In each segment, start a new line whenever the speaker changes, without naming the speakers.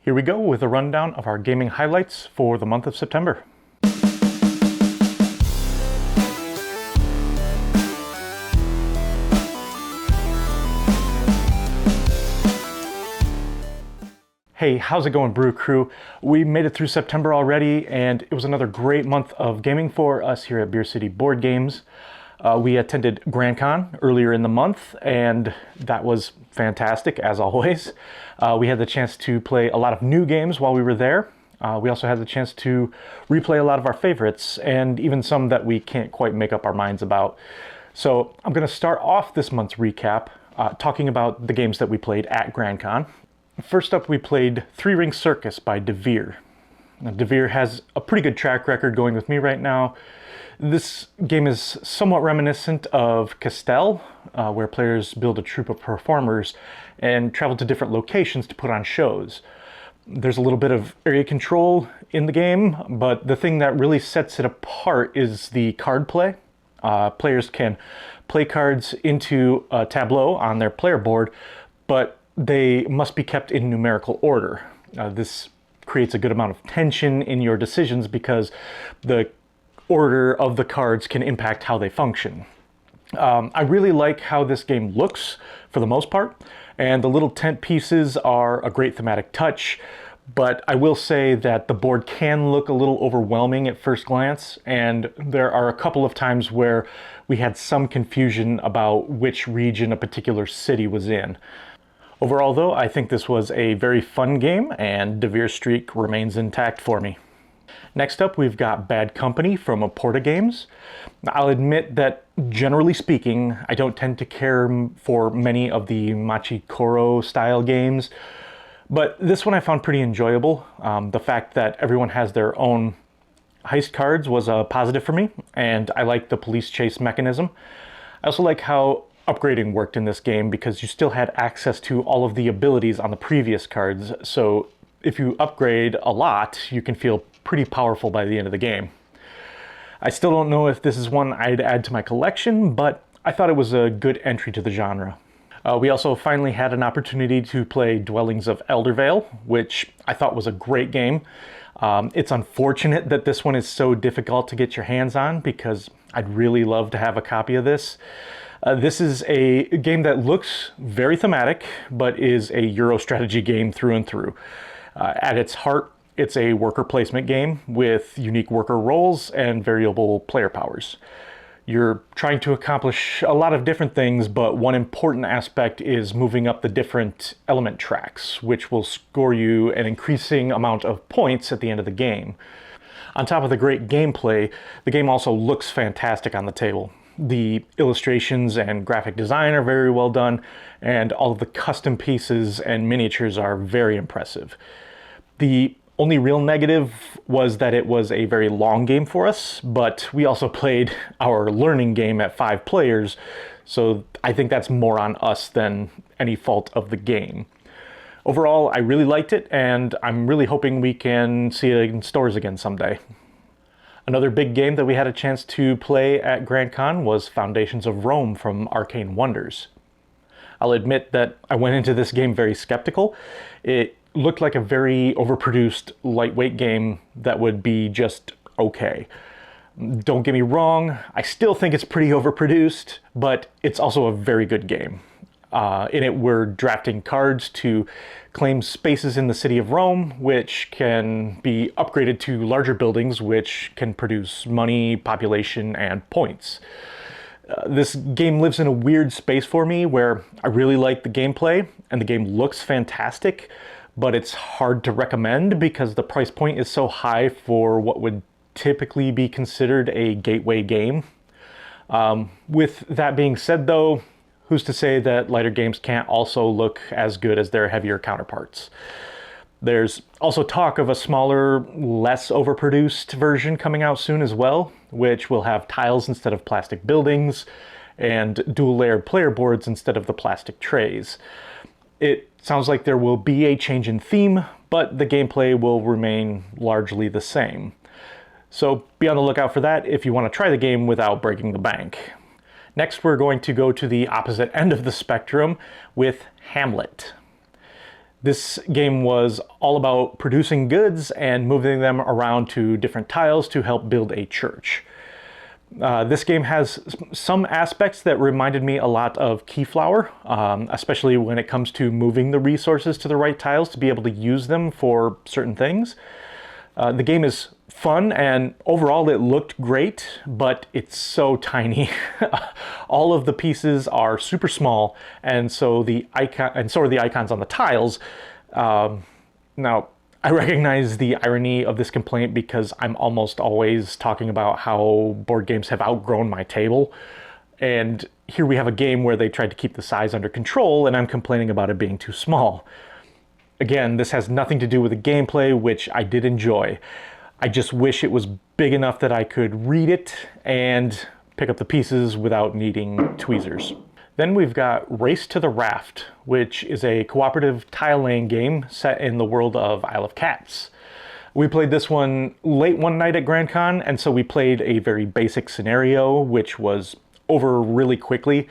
Here we go with a rundown of our gaming highlights for the month of September. Hey, how's it going, Brew Crew? We made it through September already, and it was another great month of gaming for us here at Beer City Board Games. We attended GrandCon earlier in the month, and that was fantastic, as always. We had the chance to play a lot of new games while we were there. We also had the chance to replay a lot of our favorites, and even some that we can't quite make up our minds about. So I'm going to start off this month's recap talking about the games that we played at GrandCon. First up, we played Three Ring Circus by DeVere. Now, DeVere has a pretty good track record going with me right now. This game is somewhat reminiscent of Castell, where players build a troupe of performers and travel to different locations to put on shows. There's a little bit of area control in the game, but the thing that really sets it apart is the card play. Players can play cards into a tableau on their player board, but they must be kept in numerical order. This creates a good amount of tension in your decisions because the order of the cards can impact how they function. I really like how this game looks for the most part, and the little tent pieces are a great thematic touch, but I will say that the board can look a little overwhelming at first glance, and there are a couple of times where we had some confusion about which region a particular city was in. Overall, though, I think this was a very fun game, and DeVere's streak remains intact for me. Next up, we've got Bad Company from Aporta Games. I'll admit that, generally speaking, I don't tend to care for many of the Machikoro style games, but this one I found pretty enjoyable. The fact that everyone has their own heist cards was a positive for me, and I like the police chase mechanism. I also like how upgrading worked in this game because you still had access to all of the abilities on the previous cards, so if you upgrade a lot, you can feel pretty powerful by the end of the game. I still don't know if this is one I'd add to my collection, but I thought it was a good entry to the genre. We also finally had an opportunity to play Dwellings of Eldervale, which I thought was a great game. It's unfortunate that this one is so difficult to get your hands on because I'd really love to have a copy of this. This is a game that looks very thematic, but is a Euro strategy game through and through. At its heart, it's a worker placement game with unique worker roles and variable player powers. You're trying to accomplish a lot of different things, but one important aspect is moving up the different element tracks, which will score you an increasing amount of points at the end of the game. On top of the great gameplay, the game also looks fantastic on the table. The illustrations and graphic design are very well done, and all of the custom pieces and miniatures are very impressive. The only real negative was that it was a very long game for us, but we also played our learning game at 5 players, so I think that's more on us than any fault of the game. Overall, I really liked it, and I'm really hoping we can see it in stores again someday. Another big game that we had a chance to play at GrandCon was Foundations of Rome from Arcane Wonders. I'll admit that I went into this game very skeptical. It looked like a very overproduced, lightweight game that would be just okay. Don't get me wrong, I still think it's pretty overproduced, but it's also a very good game. In it, we're drafting cards to claim spaces in the city of Rome, which can be upgraded to larger buildings, which can produce money, population, and points. This game lives in a weird space for me where I really like the gameplay, and the game looks fantastic, but it's hard to recommend because the price point is so high for what would typically be considered a gateway game. With that being said, though, who's to say that lighter games can't also look as good as their heavier counterparts? There's also talk of a smaller, less overproduced version coming out soon as well, which will have tiles instead of plastic buildings and dual-layered player boards instead of the plastic trays. It sounds like there will be a change in theme, but the gameplay will remain largely the same. So be on the lookout for that if you want to try the game without breaking the bank. Next, we're going to go to the opposite end of the spectrum with Hamlet. This game was all about producing goods and moving them around to different tiles to help build a church. This game has some aspects that reminded me a lot of Keyflower, especially when it comes to moving the resources to the right tiles to be able to use them for certain things. The game is fun and overall it looked great, but it's so tiny. All of the pieces are super small, and so are the icons on the tiles. Now, I recognize the irony of this complaint because I'm almost always talking about how board games have outgrown my table. And here we have a game where they tried to keep the size under control, and I'm complaining about it being too small. Again, this has nothing to do with the gameplay, which I did enjoy. I just wish it was big enough that I could read it and pick up the pieces without needing tweezers. Then we've got Race to the Raft, which is a cooperative tile laying game set in the world of Isle of Cats. We played this one late one night at GrandCon, and so we played a very basic scenario, which was over really quickly.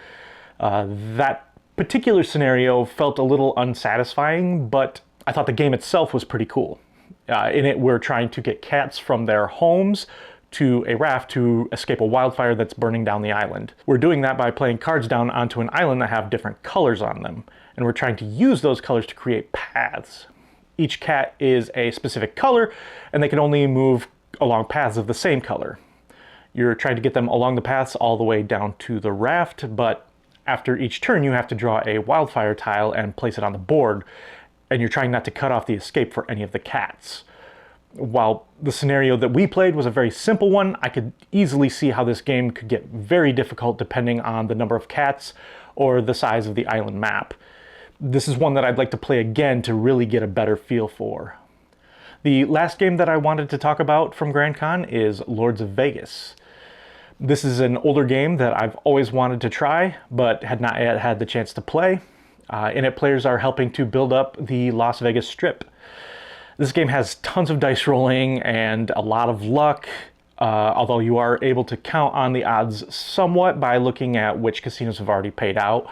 That particular scenario felt a little unsatisfying, but I thought the game itself was pretty cool. In it, we're trying to get cats from their homes to a raft to escape a wildfire that's burning down the island. We're doing that by playing cards down onto an island that have different colors on them, and we're trying to use those colors to create paths. Each cat is a specific color, and they can only move along paths of the same color. You're trying to get them along the paths all the way down to the raft, but after each turn you have to draw a wildfire tile and place it on the board, and you're trying not to cut off the escape for any of the cats. While the scenario that we played was a very simple one, I could easily see how this game could get very difficult depending on the number of cats or the size of the island map. This is one that I'd like to play again to really get a better feel for. The last game that I wanted to talk about from GrandCon is Lords of Vegas. This is an older game that I've always wanted to try, but had not yet had the chance to play. In it, players are helping to build up the Las Vegas Strip. This game has tons of dice rolling and a lot of luck, although you are able to count on the odds somewhat by looking at which casinos have already paid out.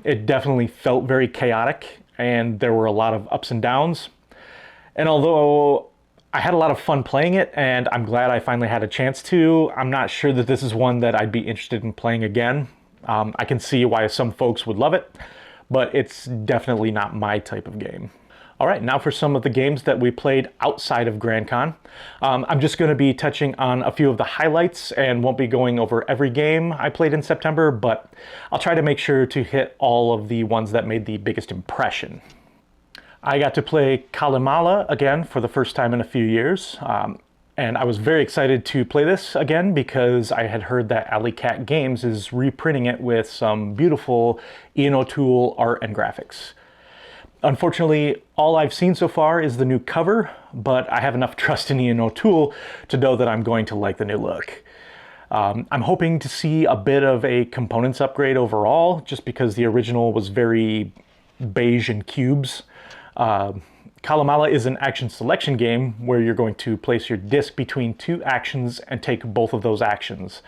It definitely felt very chaotic, and there were a lot of ups and downs. And although I had a lot of fun playing it, and I'm glad I finally had a chance to, I'm not sure that this is one that I'd be interested in playing again. I can see why some folks would love it, but it's definitely not my type of game. All right, now for some of the games that we played outside of GrandCon. I'm just going to be touching on a few of the highlights and won't be going over every game I played in September, but I'll try to make sure to hit all of the ones that made the biggest impression. I got to play Kalamala again for the first time in a few years, and I was very excited to play this again because I had heard that Alley Cat Games is reprinting it with some beautiful Ian O'Toole art and graphics. Unfortunately, all I've seen so far is the new cover, but I have enough trust in Ian O'Toole to know that I'm going to like the new look. I'm hoping to see a bit of a components upgrade overall, just because the original was very beige and cubes. Kalamala is an action selection game where you're going to place your disc between two actions and take both of those actions.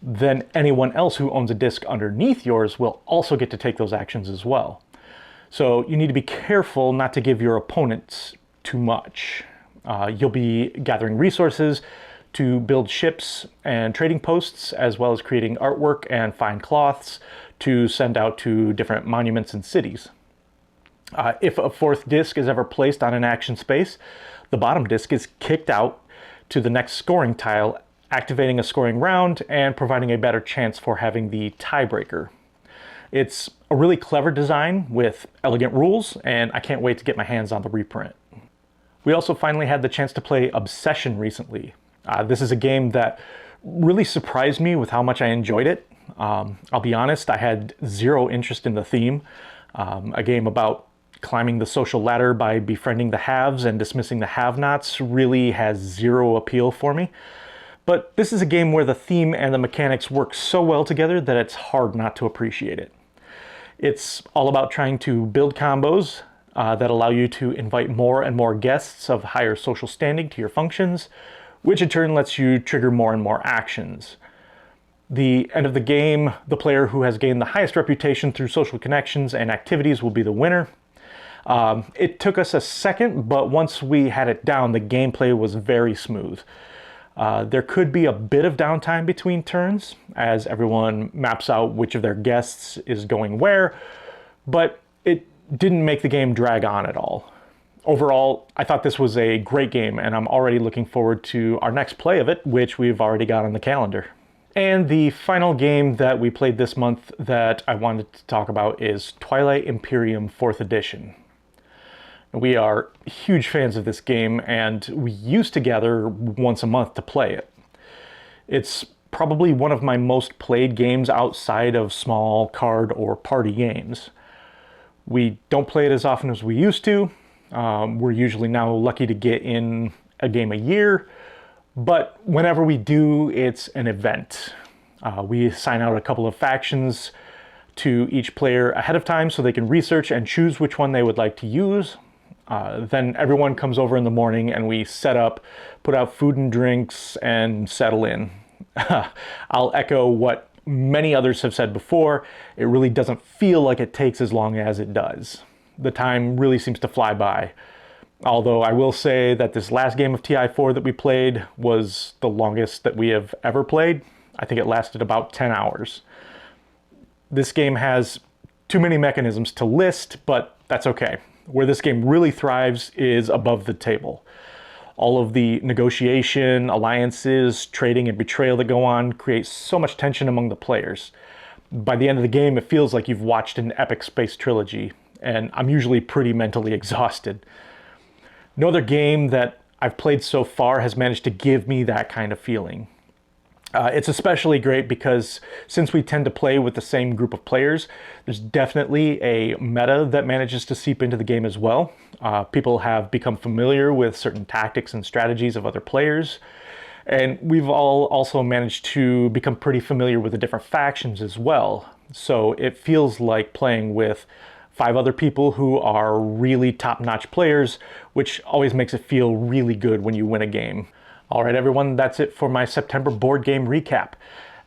Then anyone else who owns a disc underneath yours will also get to take those actions as well. So you need to be careful not to give your opponents too much. You'll be gathering resources to build ships and trading posts, as well as creating artwork and fine cloths to send out to different monuments and cities. If a fourth disc is ever placed on an action space, the bottom disc is kicked out to the next scoring tile, activating a scoring round and providing a better chance for having the tiebreaker. It's a really clever design with elegant rules, and I can't wait to get my hands on the reprint. We also finally had the chance to play Obsession recently. This is a game that really surprised me with how much I enjoyed it. I'll be honest, I had zero interest in the theme. A game about climbing the social ladder by befriending the haves and dismissing the have-nots really has zero appeal for me. But this is a game where the theme and the mechanics work so well together that it's hard not to appreciate it. It's all about trying to build combos that allow you to invite more and more guests of higher social standing to your functions, which in turn lets you trigger more and more actions. The end of the game, the player who has gained the highest reputation through social connections and activities will be the winner. It took us a second, but once we had it down, the gameplay was very smooth. There could be a bit of downtime between turns as everyone maps out which of their guests is going where, but it didn't make the game drag on at all. Overall, I thought this was a great game, and I'm already looking forward to our next play of it, which we've already got on the calendar. And the final game that we played this month that I wanted to talk about is Twilight Imperium 4th Edition. We are huge fans of this game, and we used to gather once a month to play it. It's probably one of my most played games outside of small card or party games. We don't play it as often as we used to. We're usually now lucky to get in a game a year, but whenever we do, it's an event. We assign out a couple of factions to each player ahead of time so they can research and choose which one they would like to use. Then everyone comes over in the morning and we set up, put out food and drinks, and settle in. I'll echo what many others have said before. It really doesn't feel like it takes as long as it does. The time really seems to fly by. Although I will say that this last game of TI4 that we played was the longest that we have ever played. I think it lasted about 10 hours. This game has too many mechanisms to list, but that's okay. Where this game really thrives is above the table. All of the negotiation, alliances, trading, and betrayal that go on create so much tension among the players. By the end of the game, it feels like you've watched an epic space trilogy, and I'm usually pretty mentally exhausted. No other game that I've played so far has managed to give me that kind of feeling. It's especially great because since we tend to play with the same group of players, there's definitely a meta that manages to seep into the game as well. People have become familiar with certain tactics and strategies of other players, and we've all also managed to become pretty familiar with the different factions as well. So it feels like playing with 5 other people who are really top-notch players, which always makes it feel really good when you win a game. All right, everyone, that's it for my September board game recap.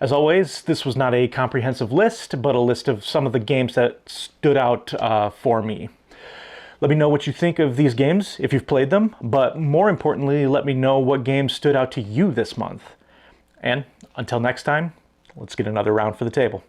As always, this was not a comprehensive list, but a list of some of the games that stood out for me. Let me know what you think of these games, if you've played them, but more importantly, let me know what games stood out to you this month. And until next time, let's get another round for the table.